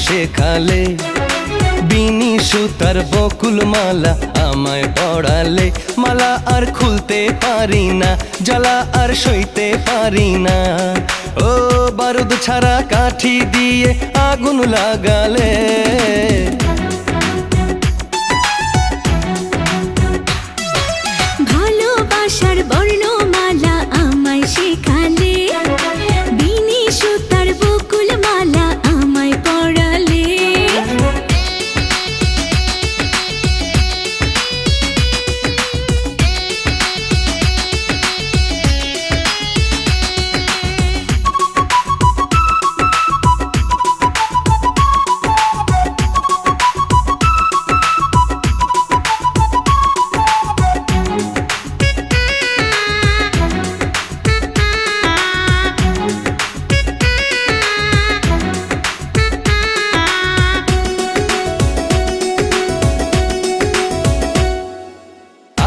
শেখালে, বিনি সুতার বকুল মালা আমায় পড়ালে। মালা আর খুলতে পারি না, জ্বালা আর সইতে পারি না। ও বারুদ ছাড়া কাঠি দিয়ে আগুন লাগালে। ভালোবাসার বর্ণমালা আমায় শেখালে, বিনি সুতার বকুল মালা আমায় পড়ালে।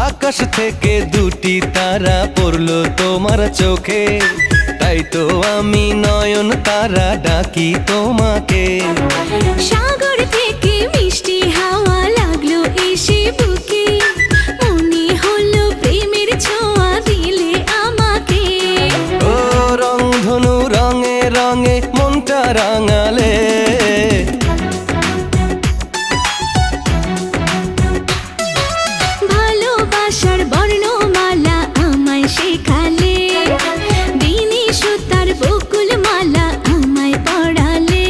আকাশ থেকে দুটি তারা পড়লো তোমার চোখে, তাই তো আমি নয়ন তারা ডাকি তোমাকে। সাগর থেকে মিষ্টি হাওয়া লাগলো এসে বুকে, মনে হলো প্রেমের ছোঁয়া দিলে আমাকে। ও রংধনু রঙে রঙে মনটা রাঙালে। ভালোবাসার বর্ণমালা আমায় শেখালে, বিনি সুতার বকুল মালা আমায় পড়ালে।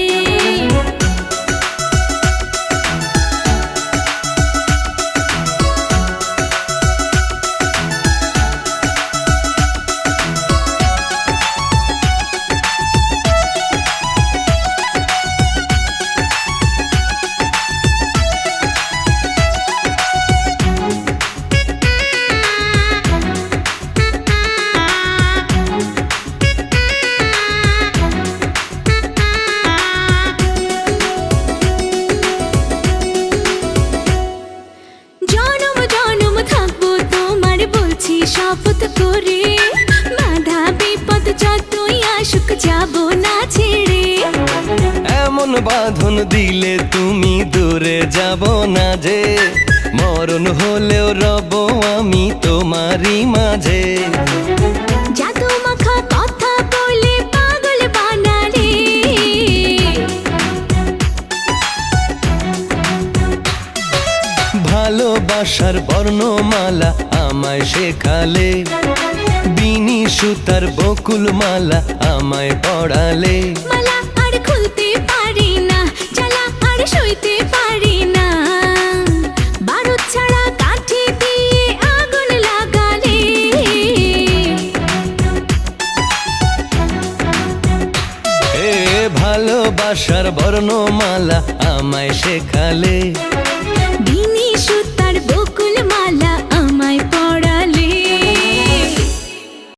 জনম জনম থাকবো তোমার বলছি শপথ করে, বাধা বিপদ যতই আসুক যাব না ছেড়ে। এমন বাঁধন দিলে তুমি দূরে যাব না যে, মরণ হলেও রব আমি তোমারই মাঝে। জাদু মাখা কথা বলে পাগল বানালে, ভালোবাসার বর্ণমালা আমায় শেখালে, বিনি সুতার বকুল মালা আমায় পড়ালে। মালা আর খুলতে পারি না, জ্বালা আর সইতে পারি না। বারুদ ছাড়া কাঠি দিয়ে আগুন লাগালে। এ ভালোবাসার বর্ণমালা আমায় শেখালে,